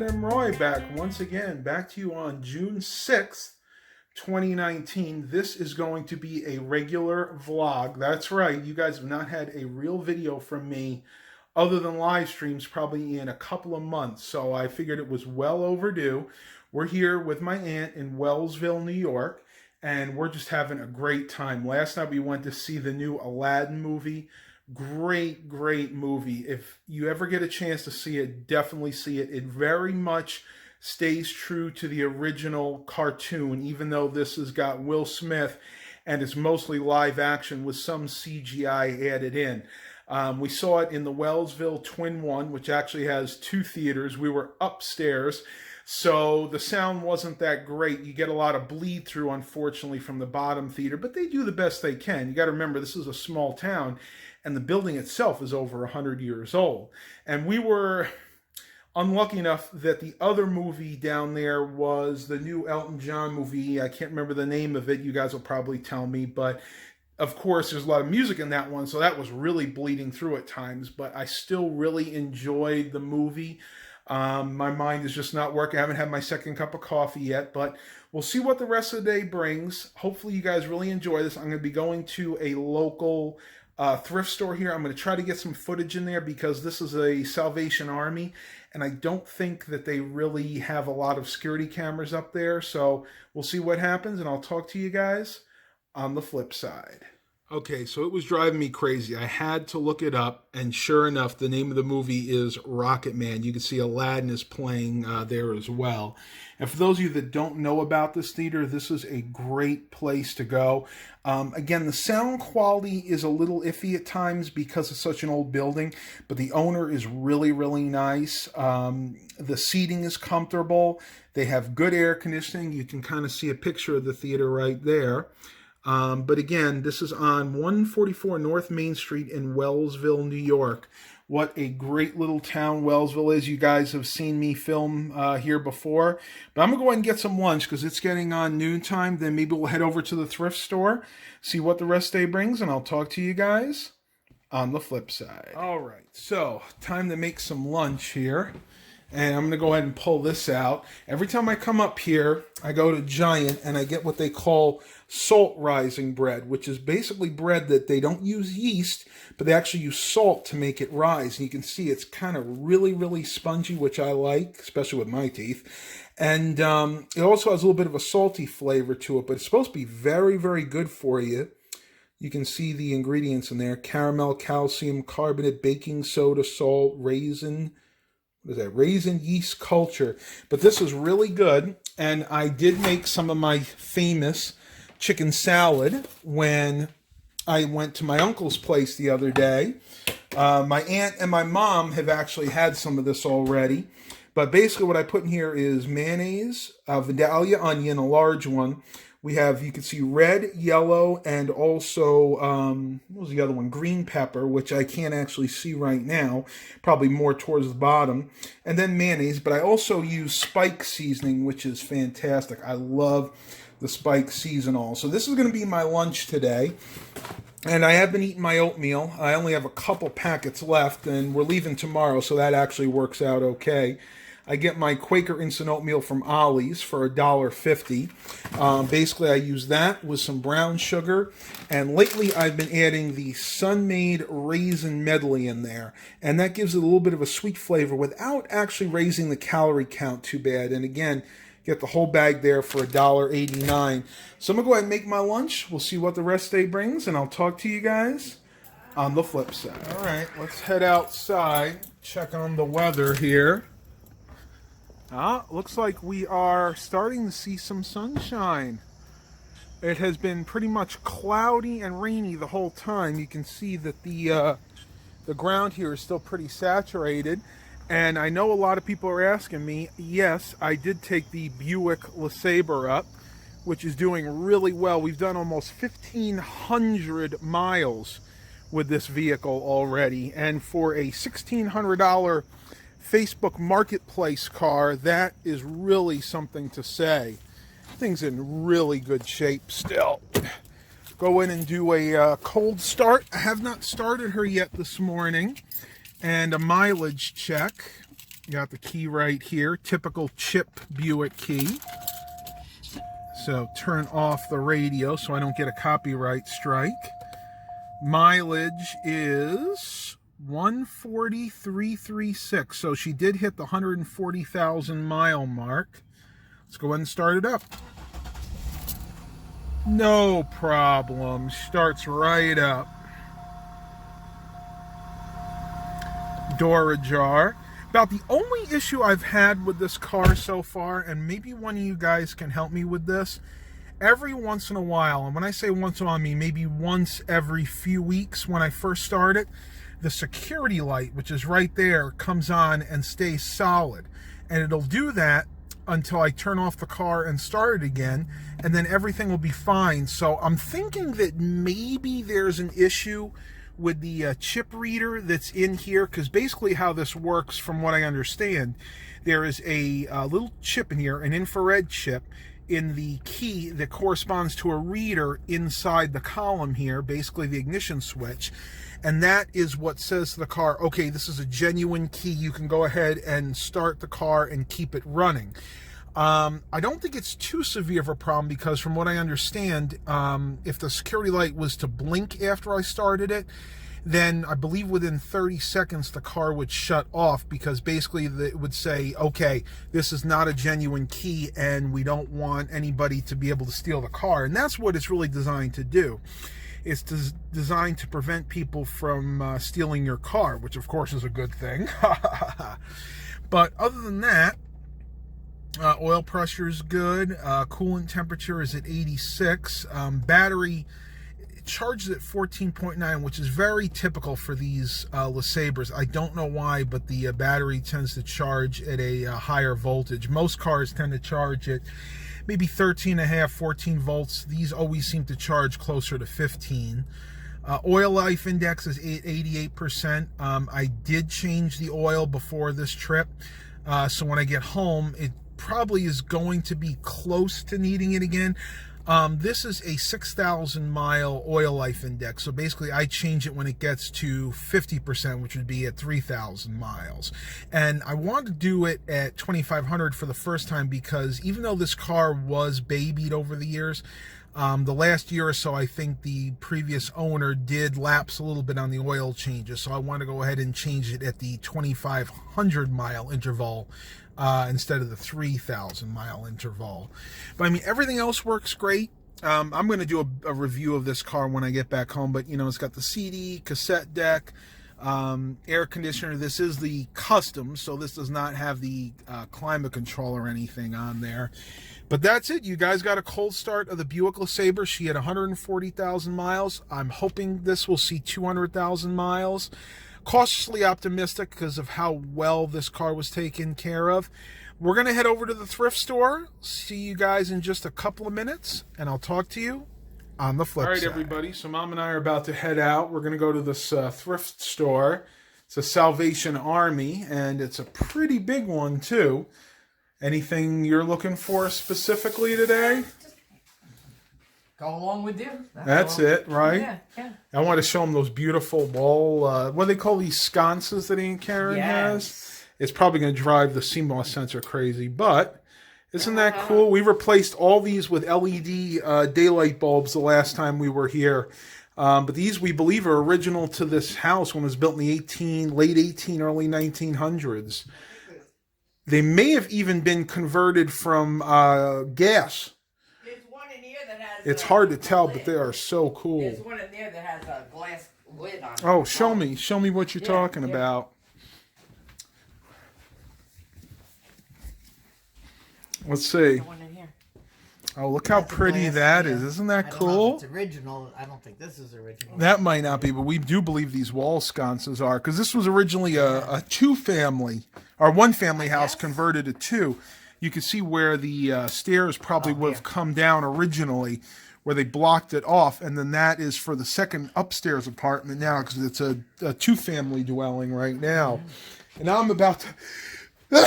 M. Roy back once again, back to you on June 6th, 2019. This is going to be a regular vlog. That's right, you guys have not had a real video from me other than live streams probably in a couple of months. So I figured it was well overdue. We're here with my aunt in Wellsville, New York, and we're just having a great time. Last night we went to see the new Aladdin movie. Great movie. If you ever get a chance to see it, definitely see it. It very much stays true to the original cartoon, even though this has got Will Smith and it's mostly live action with some CGI added in. We saw it in the Wellsville Twin One, which actually has two theaters. We were upstairs, so the sound wasn't that great. You get a lot of bleed through, unfortunately, from the bottom theater, but they do the best they can. You got to remember, this is a small town, and the building itself is over 100 years old. And we were unlucky enough that the other movie down there was the new Elton John movie. I can't remember the name of it. You guys will probably tell me, but of course, there's a lot of music in that one, so that was really bleeding through at times, but I still really enjoyed the movie. My mind is just not working. I haven't had my second cup of coffee yet, but we'll see what the rest of the day brings. Hopefully you guys really enjoy this. I'm going to be going to a local thrift store here. I'm going to try to get some footage in there because this is a Salvation Army, and I don't think that they really have a lot of security cameras up there, so we'll see what happens, and I'll talk to you guys on the flip side. Okay, so it was driving me crazy. I had to look it up, and sure enough, the name of the movie is Rocket Man. You can see Aladdin is playing there as well. And for those of you that don't know about this theater, this is a great place to go. Again, the sound quality is a little iffy at times because it's such an old building, but the owner is really nice. The seating is comfortable. They have good air conditioning. You can kind of see a picture of the theater right there. But again, this is on 144 North Main Street in Wellsville, New York. What a great little town Wellsville is. You guys have seen me film here before. But I'm going to go ahead and get some lunch because it's getting on noontime. Then maybe we'll head over to the thrift store, see what the rest of the day brings, and I'll talk to you guys on the flip side. All right, so time to make some lunch here. And I'm going to go ahead and pull this out. Every time I come up here, I go to Giant and I get what they call salt rising bread, which is basically bread that they don't use yeast, but they actually use salt to make it rise. And you can see it's kind of really spongy, which I like, especially with my teeth. And it also has a little bit of a salty flavor to it, but it's supposed to be very good for you. You can see the ingredients in there: caramel, calcium carbonate, baking soda, salt, raisin. What is that? Raisin yeast culture. But this is really good, and I did make some of my famous chicken salad when I went to my uncle's place the other day. My aunt and my mom have actually had some of this already, but basically what I put in here is mayonnaise, Vidalia onion, a large one. We have, you can see, red, yellow, and also, what was the other one? Green pepper, which I can't actually see right now. Probably more towards the bottom. And then mayonnaise, but I also use spike seasoning, which is fantastic. I love the spike seasonal. So this is going to be my lunch today. And I have been eating my oatmeal. I only have a couple packets left, and we're leaving tomorrow, so that actually works out okay. I get my Quaker Instant Oatmeal from Ollie's for $1.50. Basically, I use that with some brown sugar. And lately, I've been adding the Sun-Made Raisin Medley in there. And that gives it a little bit of a sweet flavor without actually raising the calorie count too bad. And again, get the whole bag there for $1.89. So I'm going to go ahead and make my lunch. We'll see what the rest of the day brings. And I'll talk to you guys on the flip side. All right, let's head outside. Check on the weather here. Looks like we are starting to see some sunshine. It has been pretty much cloudy and rainy the whole time. You can see that the ground here is still pretty saturated. And I know a lot of people are asking me, yes, I did take the Buick LeSabre up, which is doing really well. We've done almost 1,500 miles with this vehicle already. And for a $1,600 Facebook Marketplace car, that is really something to say. Thing's in really good shape still. Go in and do a cold start. I have not started her yet this morning. And a mileage check. Got the key right here, typical chip Buick key. So turn off the radio so I don't get a copyright strike. Mileage is 143,336. So she did hit the 140,000 mile mark. Let's go ahead and start it up. No problem. Starts right up. Door ajar. About the only issue I've had with this car so far, and maybe one of you guys can help me with this, every once in a while, and when I say once in a while, I mean maybe once every few weeks when I first start it, the security light, which is right there, comes on and stays solid. And it'll do that until I turn off the car and start it again, and then everything will be fine. So I'm thinking that maybe there's an issue with the chip reader that's in here, because basically how this works, from what I understand, there is a little chip in here, an infrared chip, in the key that corresponds to a reader inside the column here, basically the ignition switch, and that is what says to the car, okay, this is a genuine key, you can go ahead and start the car and keep it running. I don't think it's too severe of a problem, because from what I understand, if the security light was to blink after I started it, then I believe within 30 seconds the car would shut off, because basically it would say, okay, this is not a genuine key and we don't want anybody to be able to steal the car. And that's what it's really designed to do. It's designed to prevent people from stealing your car, which of course is a good thing. But other than that, oil pressure is good. Coolant temperature is at 86. Battery charged at 14.9, which is very typical for these LeSabres. I don't know why, but the battery tends to charge at a higher voltage. Most cars tend to charge at maybe 13.5, 14 volts. These always seem to charge closer to 15. Oil life index is 88%. I did change the oil before this trip, so when I get home, it probably is going to be close to needing it again. This is a 6,000 mile oil life index, so basically I change it when it gets to 50%, which would be at 3,000 miles. And I wanted to do it at 2,500 for the first time, because even though this car was babied over the years, the last year or so, I think the previous owner did lapse a little bit on the oil changes, so I want to go ahead and change it at the 2,500 mile interval instead of the 3,000 mile interval. But I mean, everything else works great. I'm going to do a review of this car when I get back home, but you know, it's got the CD, cassette deck, air conditioner. This is the custom, so this does not have the climate control or anything on there. But that's it. You guys got a cold start of the Buick LeSabre. She had 140,000 miles. I'm hoping this will see 200,000 miles. Cautiously optimistic because of how well this car was taken care of. We're going to head over to the thrift store. See you guys in just a couple of minutes, and I'll talk to you on the flip side. All right, everybody. So Mom and I are about to head out. We're going to go to this thrift store. It's a Salvation Army, and it's a pretty big one, too. Anything you're looking for specifically today? Go along with you. That's it, right? Yeah, yeah. I want to show them those beautiful wall, what do they call these sconces that Aunt Karen has? It's probably going to drive the CMOS sensor crazy, but isn't that cool? We replaced all these with LED daylight bulbs the last time we were here. But these, we believe, are original to this house when it was built in the late 18, early 1900s. They may have even been converted from gas. It's hard to tell, but they are so cool. There's one in there that has a glass lid on it. Oh, show me what you're talking about. Let's see. One in here. Oh, look how pretty that is. Isn't that cool? I don't know if it's original. I don't think this is original. That might not be, but we do believe these wall sconces are, because this was originally a two-family, or one-family house converted to two. You can see where the stairs probably would have come down originally, where they blocked it off, and then that is for the second upstairs apartment now, because it's a two-family dwelling right now. And now I'm about to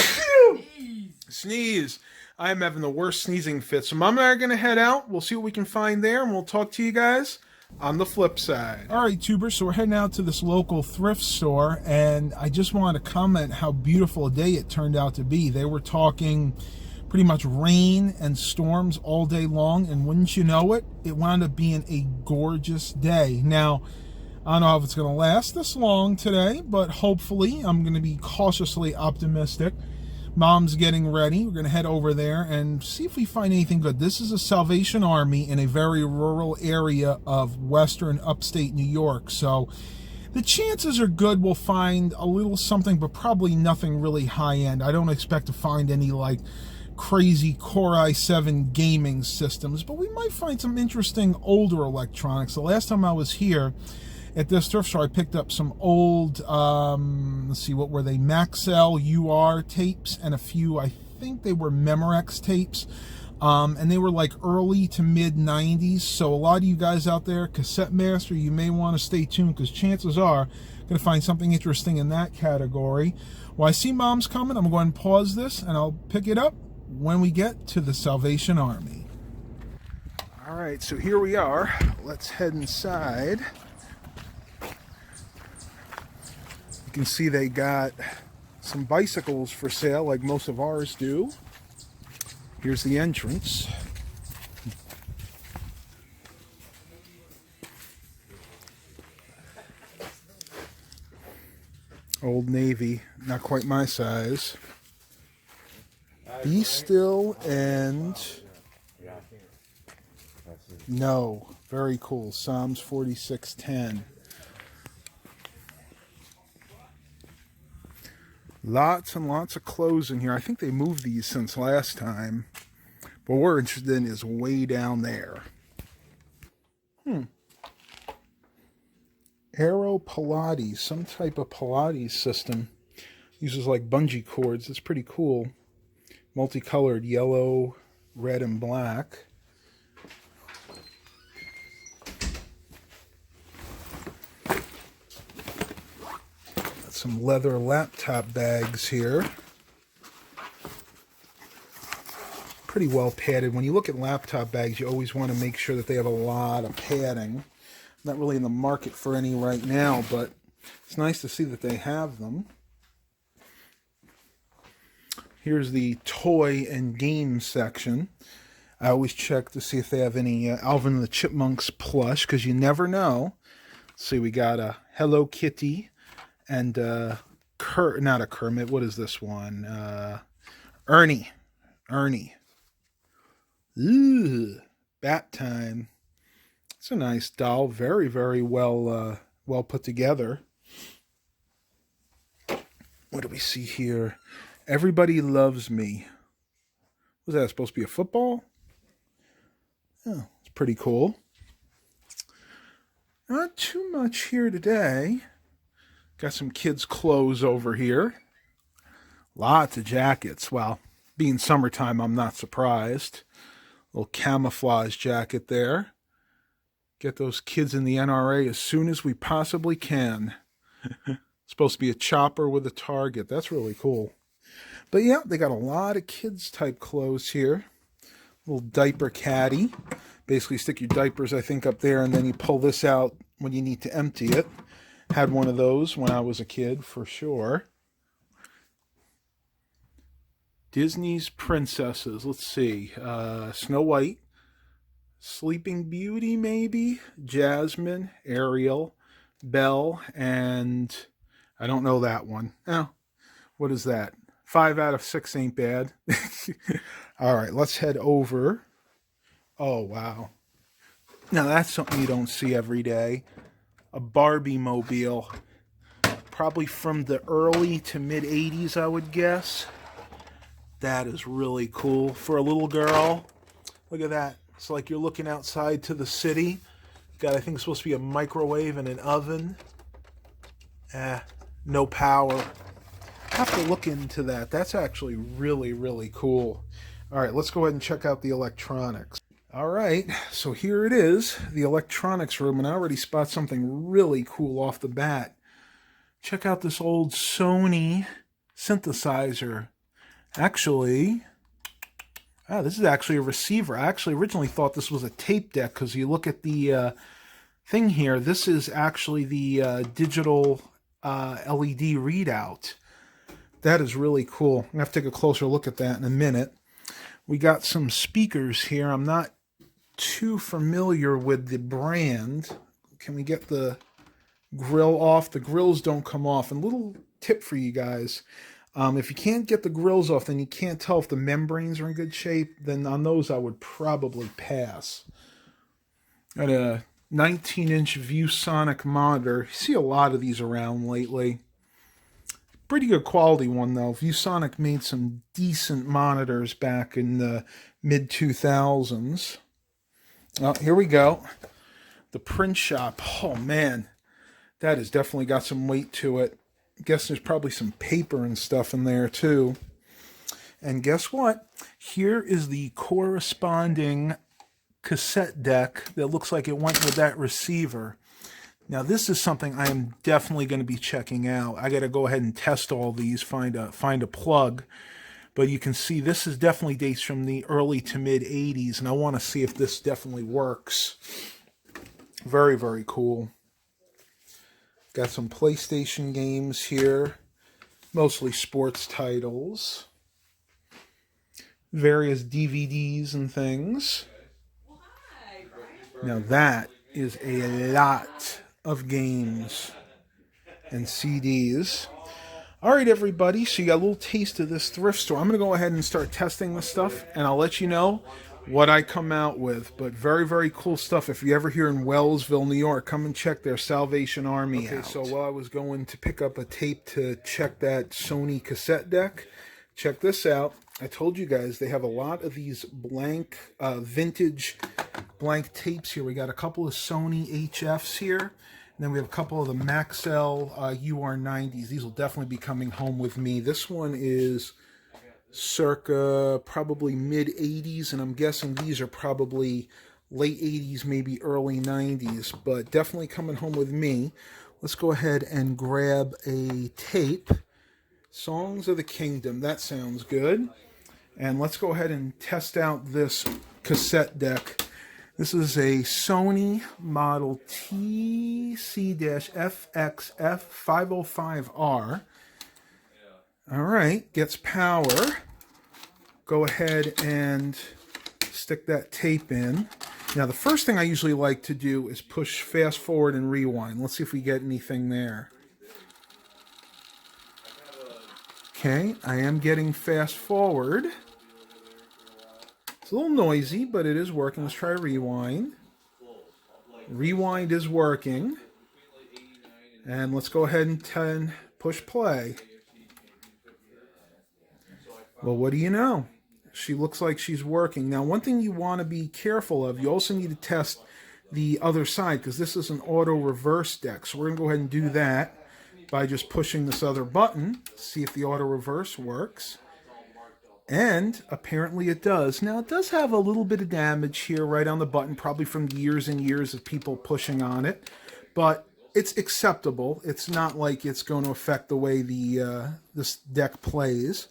sneeze. I am having the worst sneezing fit. So Mom and I are going to head out. We'll see what we can find there, and we'll talk to you guys on the flip side. All right, tubers, so we're heading out to this local thrift store, and I just wanted to comment how beautiful a day it turned out to be. They were talking pretty much rain and storms all day long, and wouldn't you know it, it wound up being a gorgeous day. Now, I don't know if it's going to last this long today, but hopefully I'm going to be cautiously optimistic. Mom's getting ready. We're going to head over there and see if we find anything good. This is a Salvation Army in a very rural area of western upstate New York. So the chances are good we'll find a little something, but probably nothing really high-end. I don't expect to find any, like, crazy Core i7 gaming systems, but we might find some interesting older electronics. The last time I was here at this thrift store, I picked up some old, let's see, what were they? Maxell UR tapes and a few, I think they were Memorex tapes. And they were like early to mid 90s. So a lot of you guys out there, cassette master, you may want to stay tuned because chances are going to find something interesting in that category. Well, I see Mom's coming. I'm going to pause this and I'll pick it up when we get to the Salvation Army. All right, so here we are. Let's head inside. You can see they got some bicycles for sale like most of ours do. Here's the entrance. Old Navy, not quite my size. Be Still and No, very cool. Psalms 46:10. Lots and lots of clothes in here. I think they moved these since last time. But what we're interested in is way down there. Aero Pilates, some type of Pilates system. Uses like bungee cords. It's pretty cool. Multicolored yellow, red, and black. Some leather laptop bags here. Pretty well padded. When you look at laptop bags, you always want to make sure that they have a lot of padding. Not really in the market for any right now, but it's nice to see that they have them. Here's the toy and game section. I always check to see if they have any Alvin and the Chipmunks plush, because you never know. Let's see, we got a Hello Kitty. And not a Kermit. What is this one? Ernie. Ooh, Bat Time. It's a nice doll. Very, very well put together. What do we see here? Everybody Loves Me. Was that supposed to be a football? Oh, it's pretty cool. Not too much here today. Got some kids' clothes over here. Lots of jackets. Well, being summertime, I'm not surprised. Little camouflage jacket there. Get those kids in the NRA as soon as we possibly can. Supposed to be a chopper with a target. That's really cool. But yeah, they got a lot of kids' type clothes here. Little diaper caddy. Basically stick your diapers, I think, up there, and then you pull this out when you need to empty it. Had one of those when I was a kid, for sure. Disney's princesses. Let's see. Snow White. Sleeping Beauty, maybe. Jasmine. Ariel. Belle. And I don't know that one. Oh, what is that? 5 out of 6 ain't bad. All right, let's head over. Oh, wow. Now, that's something you don't see every day. A Barbie mobile, probably from the early to mid 80s, I would guess. That is really cool for a little girl. Look at that. It's like you're looking outside to the city. Got, I think it's supposed to be a microwave and an oven. No power. Have to look into that. That's actually really, really cool. All right, let's go ahead and check out the electronics. All right, so here it is, the electronics room, and I already spot something really cool off the bat. Check out this old Sony synthesizer. Actually, this is actually a receiver. I actually originally thought this was a tape deck because you look at the thing here. This is actually the digital LED readout. That is really cool. I'm going to have to take a closer look at that in a minute. We got some speakers here. I'm not too familiar with the brand. Can we get the grill off? The grills don't come off. And a little tip for you guys. If you can't get the grills off, then you can't tell if the membranes are in good shape. Then on those, I would probably pass. Got a 19-inch ViewSonic monitor. You see a lot of these around lately. Pretty good quality one, though. ViewSonic made some decent monitors back in the mid-2000s. Oh, here we go. The print shop. Oh, man. That has definitely got some weight to it. I guess there's probably some paper and stuff in there, too. And guess what? Here is the corresponding cassette deck that looks like it went with that receiver. Now, this is something I am definitely going to be checking out. I got to go ahead and test all these, find a plug. But you can see this is definitely dates from the early to mid 80s, and I want to see if this definitely works. Very, very cool. Got some PlayStation games here, mostly sports titles. Various DVDs and things. Now that is a lot of games and CDs. All right, everybody, so you got a little taste of this thrift store. I'm going to go ahead and start testing this stuff, and I'll let you know what I come out with. But very, very cool stuff. If you're ever here in Wellsville, New York, come and check their Salvation Army out. So while I was going to pick up a tape to check that Sony cassette deck, check this out. I told you guys they have a lot of these blank, vintage blank tapes here. We got a couple of Sony HFs here. And then we have a couple of the Maxell UR90s. These will definitely be coming home with me. This one is circa probably mid-80s, and I'm guessing these are probably late 80s, maybe early 90s, but definitely coming home with me. Let's go ahead and grab a tape. Songs of the Kingdom, that sounds good. And let's go ahead and test out this cassette deck. This is a Sony model TC-FXF505R. All right, gets power. Go ahead and stick that tape in. Now, the first thing I usually like to do is push fast forward and rewind. Let's see if we get anything there. Okay, I am getting fast forward. It's a little noisy, but it is working. Let's try rewind. Rewind is working. And let's go ahead and push play. Well, what do you know? She looks like she's working. Now, one thing you want to be careful of, you also need to test the other side, because this is an auto reverse deck. So we're going to go ahead and do that by just pushing this other button, see if the auto reverse works. And apparently it does. Now, it does have a little bit of damage here right on the button, probably from years and years of people pushing on it. But it's acceptable. It's not like it's going to affect the way this deck plays.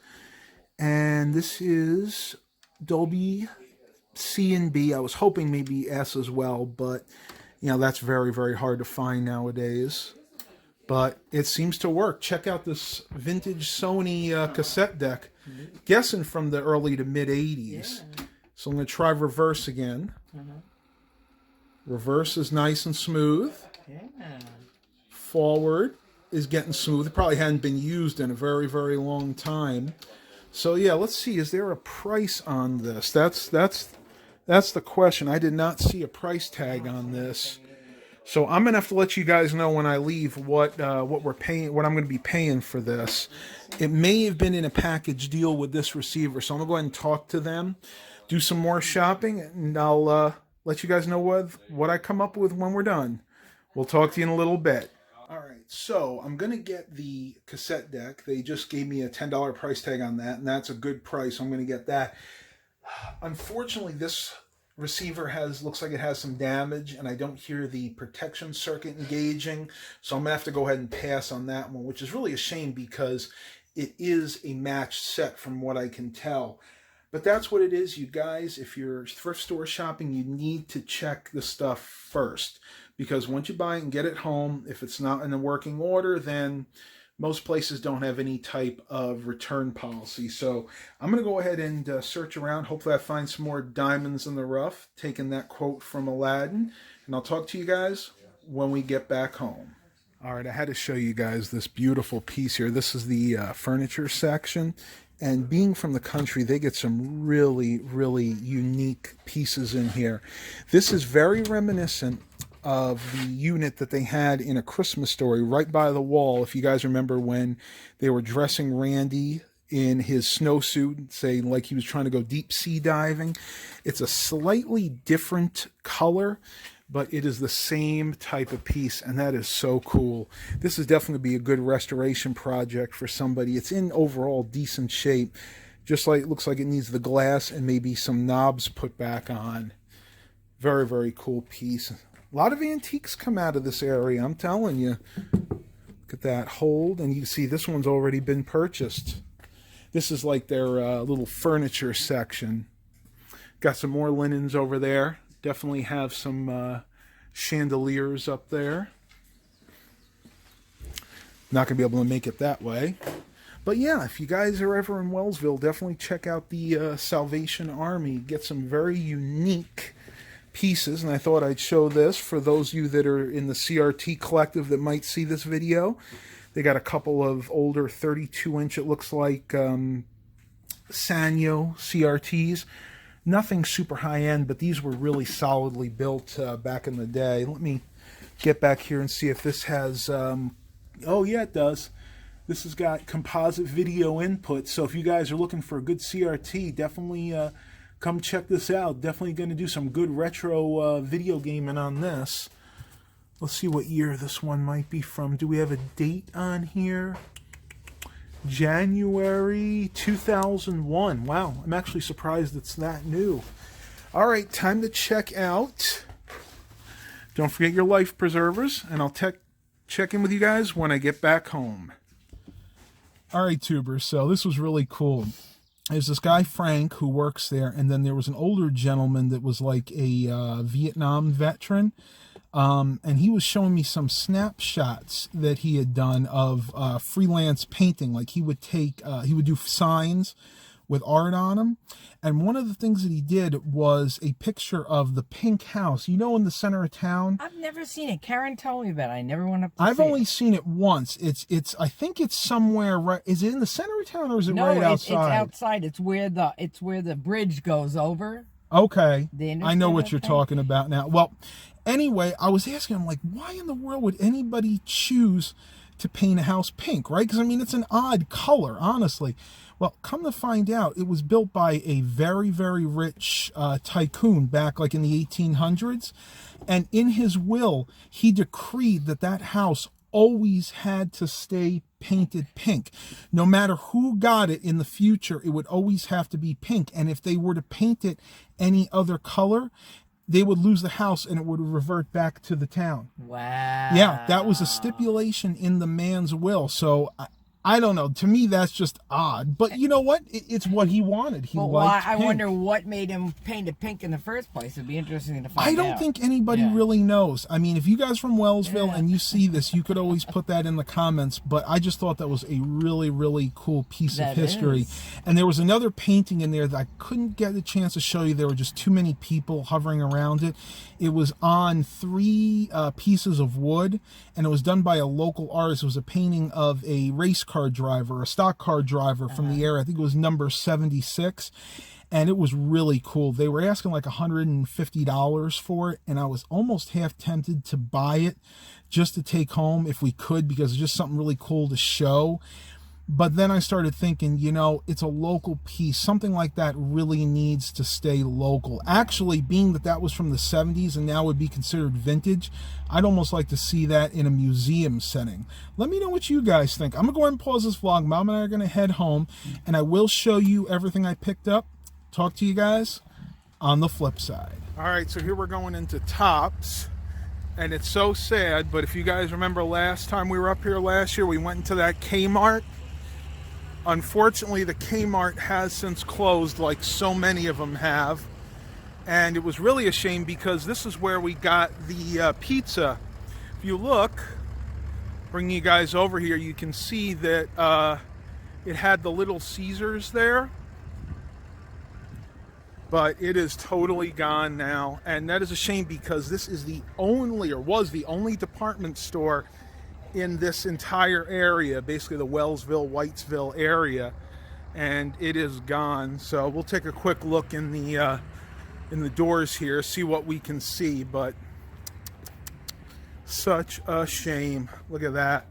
And this is Dolby C and B. I was hoping maybe S as well, but you know, that's very, very hard to find nowadays. But it seems to work. Check out this vintage Sony cassette deck. Guessing from the early to mid 80s. Yeah. So I'm going to try reverse again. Reverse is nice and smooth. Yeah. Forward is getting smooth. It probably hadn't been used in a very, very long time. So yeah, let's see. Is there a price on this? That's the question. I did not see a price tag on this. So I'm gonna have to let you guys know when I leave what we're paying, what I'm gonna be paying for this. It may have been in a package deal with this receiver, so I'm gonna go ahead and talk to them, do some more shopping, and I'll let you guys know what I come up with when we're done. We'll talk to you in a little bit. All right, so I'm gonna get the cassette deck. They just gave me a $10 price tag on that, and that's a good price. So I'm gonna get that. Unfortunately, this receiver looks like it has some damage, and I don't hear the protection circuit engaging, so I'm gonna have to go ahead and pass on that one, which is really a shame because it is a matched set from what I can tell. But that's what it is, you guys. If you're thrift store shopping, you need to check the stuff first. Because once you buy it and get it home, if it's not in a working order, then most places don't have any type of return policy. So I'm going to go ahead and search around. Hopefully I find some more diamonds in the rough, taking that quote from Aladdin. And I'll talk to you guys when we get back home. All right, I had to show you guys this beautiful piece here. This is the furniture section. And being from the country, they get some really, really unique pieces in here. This is very reminiscent of the unit that they had in A Christmas Story right by the wall. If you guys remember when they were dressing Randy in his snowsuit, saying like he was trying to go deep sea diving. It's a slightly different color, but it is the same type of piece, and that is so cool. This is definitely be a good restoration project for somebody. It's in overall decent shape, just like it looks like it needs the glass and maybe some knobs put back on. Very, very cool piece. A lot of antiques come out of this area, I'm telling you. Look at that hold, and you see this one's already been purchased. This is like their little furniture section. Got some more linens over there. Definitely have some chandeliers up there. Not going to be able to make it that way. But yeah, if you guys are ever in Wellsville, definitely check out the Salvation Army. Get some very unique pieces. And I thought I'd show this for those of you that are in the CRT collective that might see this video. They got a couple of older 32-inch, it looks like, Sanyo CRTs. Nothing super high-end, but these were really solidly built back in the day. Let me get back here and see if this has... oh, yeah, it does. This has got composite video input, so if you guys are looking for a good CRT, definitely come check this out. Definitely going to do some good retro video gaming on this. Let's see what year this one might be from. Do we have a date on here? January 2001. Wow, I'm actually surprised it's that new. All right, time to check out. Don't forget your life preservers, and I'll check in with you guys when I get back home. All right, tubers, so this was really cool. There's this guy, Frank, who works there, and then there was an older gentleman that was like a Vietnam veteran. And he was showing me some snapshots that he had done of freelance painting. Like he would take, he would do signs with art on them. And one of the things that he did was a picture of the pink house, you know, in the center of town. I've never seen it. Karen told me about it. I never went up to I've only seen it once. It's. I think it's somewhere right. Is it in the center of town or is it right outside? It's outside. It's where the bridge goes over. Okay. I know what you're talking about now. Well, anyway, I was asking him, like, why in the world would anybody choose to paint a house pink, right? Because, I mean, it's an odd color, honestly. Well, come to find out, it was built by a very, very rich tycoon back, like, in the 1800s. And in his will, he decreed that that house always had to stay painted pink. No matter who got it in the future, it would always have to be pink. And if they were to paint it any other color, they would lose the house and it would revert back to the town. Wow. Yeah, that was a stipulation in the man's will. So I don't know. To me, that's just odd. But you know what? It's what he wanted. He liked pink. I wonder what made him paint it pink in the first place. It'd be interesting to find out. I don't think anybody really knows. I mean, if you guys are from Wellsville and you see this, you could always put that in the comments. But I just thought that was a really, really cool piece of history. And there was another painting in there that I couldn't get a chance to show you. There were just too many people hovering around it. It was on 3 pieces of wood, and it was done by a local artist. It was a painting of a race car driver, a stock car driver from the era. I think it was number 76, and it was really cool. They were asking like $150 for it, and I was almost half tempted to buy it just to take home if we could, because it's just something really cool to show. But then I started thinking, you know, it's a local piece. Something like that really needs to stay local. Actually, being that that was from the 70s and now would be considered vintage, I'd almost like to see that in a museum setting. Let me know what you guys think. I'm going to go ahead and pause this vlog. Mom and I are going to head home, and I will show you everything I picked up. Talk to you guys on the flip side. All right, so here we're going into Tops. And it's so sad, but if you guys remember last time we were up here last year, we went into that K-Mart. Unfortunately, the K-Mart has since closed, like so many of them have. And it was really a shame because this is where we got the pizza. If you look, bring you guys over here, you can see that it had the Little Caesars there. But it is totally gone now. And that is a shame because this is the only, or was the only department store in this entire area, basically the Wellsville, Whitesville area. And it is gone. So we'll take a quick look in the doors here, see what we can see. But such a shame. Look at that.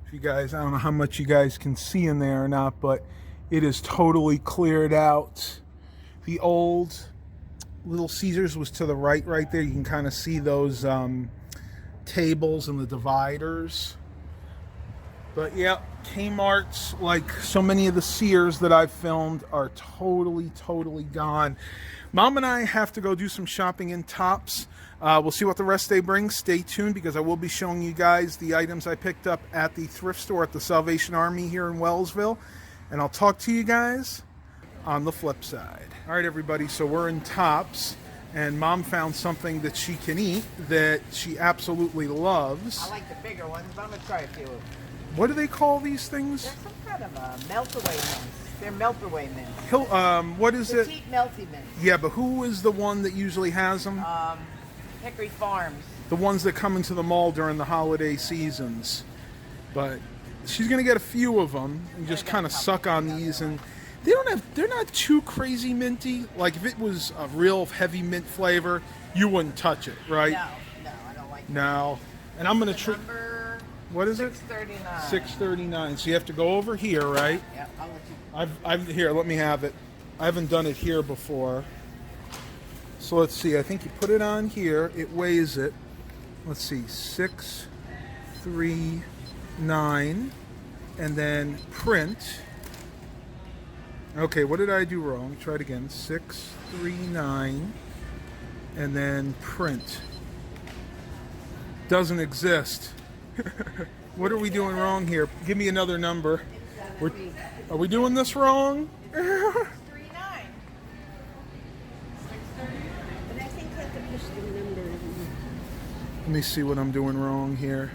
If you guys, I don't know how much you guys can see in there or not, but it is totally cleared out. The old Little Caesars was to the right there. You can kind of see those tables and the dividers. But yeah, Kmart's, like so many of the Sears that I've filmed, are totally gone. Mom and I have to go do some shopping in Tops. We'll see what the rest day brings. Stay tuned because I will be showing you guys the items I picked up at the thrift store at the Salvation Army here in Wellsville. And I'll talk to you guys on the flip side. All right, everybody, so we're in Tops, and Mom found something that she can eat that she absolutely loves. I like the bigger ones, but I'm going to try a few. What do they call these things? They're some kind of a melt-away mints. They're melt-away mints. What is it? Petite melty mints. Yeah, but who is the one that usually has them? Hickory Farms. The ones that come into the mall during the holiday seasons. But she's going to get a few of them and just kind of suck on these. And they're not too crazy minty. Like if it was a real heavy mint flavor, you wouldn't touch it, right? No, I don't like that. No. And I'm going to try. What is it? $6.39. $6.39. So you have to go over here, right? Yep, I'll let you. Here, let me have it. I haven't done it here before. So let's see. I think you put it on here. It weighs it. Let's see. $6.39, and then print. Okay, what did I do wrong? Try it again. $6.39, and then print. Doesn't exist. What are we doing wrong here? Give me another number. Are we doing this wrong? But I think that the push the number. Let me see what I'm doing wrong here.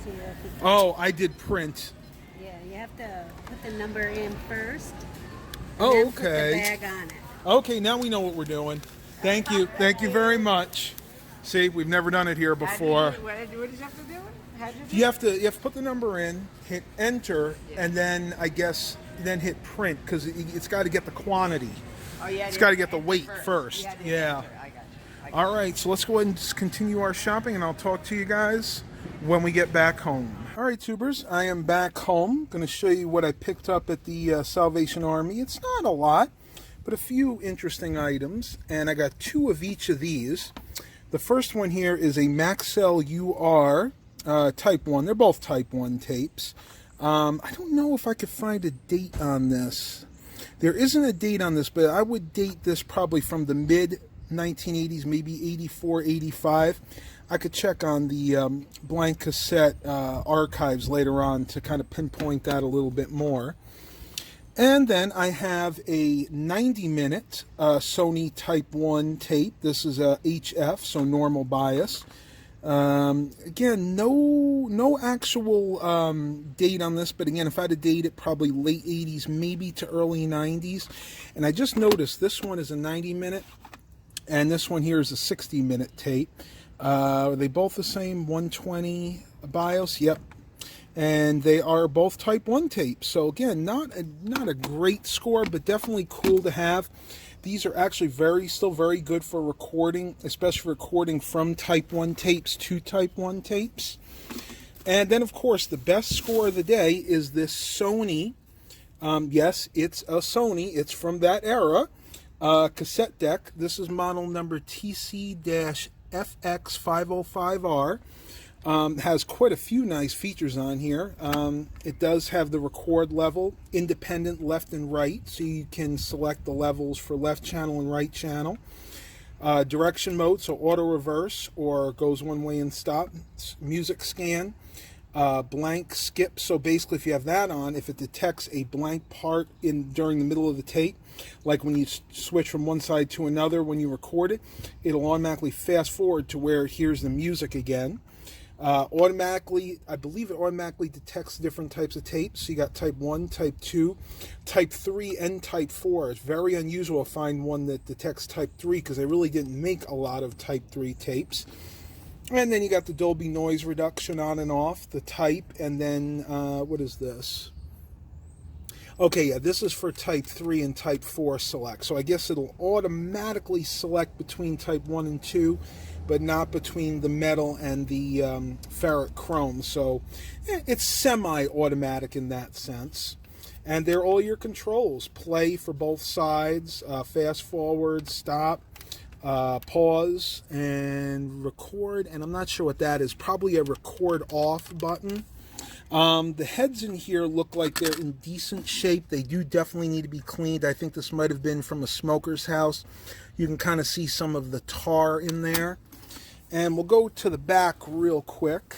So you have to, Oh, I did print. yeah, you have to put the number in first. Oh, then put the okay. bag on it. Okay, now we know what we're doing. Thank you. Thank you very much. See, we've never done it here before. What did you have to do? How'd you do You have to put the number in, hit enter, and then I guess then hit print because it's got to get the quantity. Oh, yeah. It's got to get the weight first. Yeah. I got you. All right, so let's go ahead and just continue our shopping, and I'll talk to you guys when we get back home. All right, tubers, I am back home. Going to show you what I picked up at the Salvation Army. It's not a lot, but a few interesting items, and I got two of each of these. The first one here is a Maxell UR Type 1. They're both Type 1 tapes. I don't know if I could find a date on this. There isn't a date on this, but I would date this probably from the mid-1980s, maybe 84, 85. I could check on the blank cassette archives later on to kind of pinpoint that a little bit more. And then I have a 90-minute Sony Type 1 tape. This is a HF, so normal bias. Again, no actual date on this, but again, if I had to date it, probably late 80s, maybe to early 90s. And I just noticed this one is a 90-minute, and this one here is a 60-minute tape. Are they both the same 120 BIOS? Yep. And they are both Type 1 tapes. So again, not a great score, but definitely cool to have. These are actually still very good for recording, especially recording from Type 1 tapes to Type 1 tapes. And then, of course, the best score of the day is this Sony. Yes, it's a Sony. It's from that era. Cassette deck. This is model number TC-FX505R. Has quite a few nice features on here. It does have the record level, independent left and right, so you can select the levels for left channel and right channel. Direction mode, so auto reverse or goes one way and stop. Music scan. blank skip. So basically, if you have that on, if it detects a blank part during the middle of the tape, like when you switch from one side to another when you record it, it'll automatically fast forward to where it hears the music again. Automatically, I believe it automatically detects different types of tapes. So you got type 1, type 2, type 3, and type 4. It's very unusual to find one that detects type 3 because they really didn't make a lot of type 3 tapes. And then you got the Dolby noise reduction on and off, the type, and then, what is this? Okay, yeah, this is for type 3 and type 4 select. So I guess it'll automatically select between type 1 and 2, but not between the metal and the ferrite chrome. So it's semi-automatic in that sense. And they're all your controls. Play for both sides, fast forward, stop, pause, and record. And I'm not sure what that is. Probably a record off button. The heads in here look like they're in decent shape. They do definitely need to be cleaned. I think this might have been from a smoker's house. You can kind of see some of the tar in there. And we'll go to the back real quick.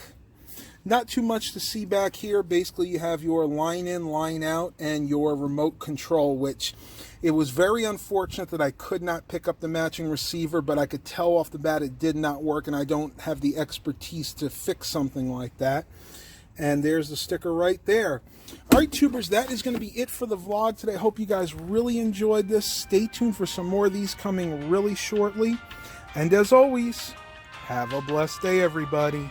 Not too much to see back here. Basically, you have your line in, line out, and your remote control, which it was very unfortunate that I could not pick up the matching receiver, but I could tell off the bat it did not work, and I don't have the expertise to fix something like that. And there's the sticker right there. All right, tubers, that is going to be it for the vlog today. I hope you guys really enjoyed this. Stay tuned for some more of these coming really shortly. And as always, have a blessed day, everybody.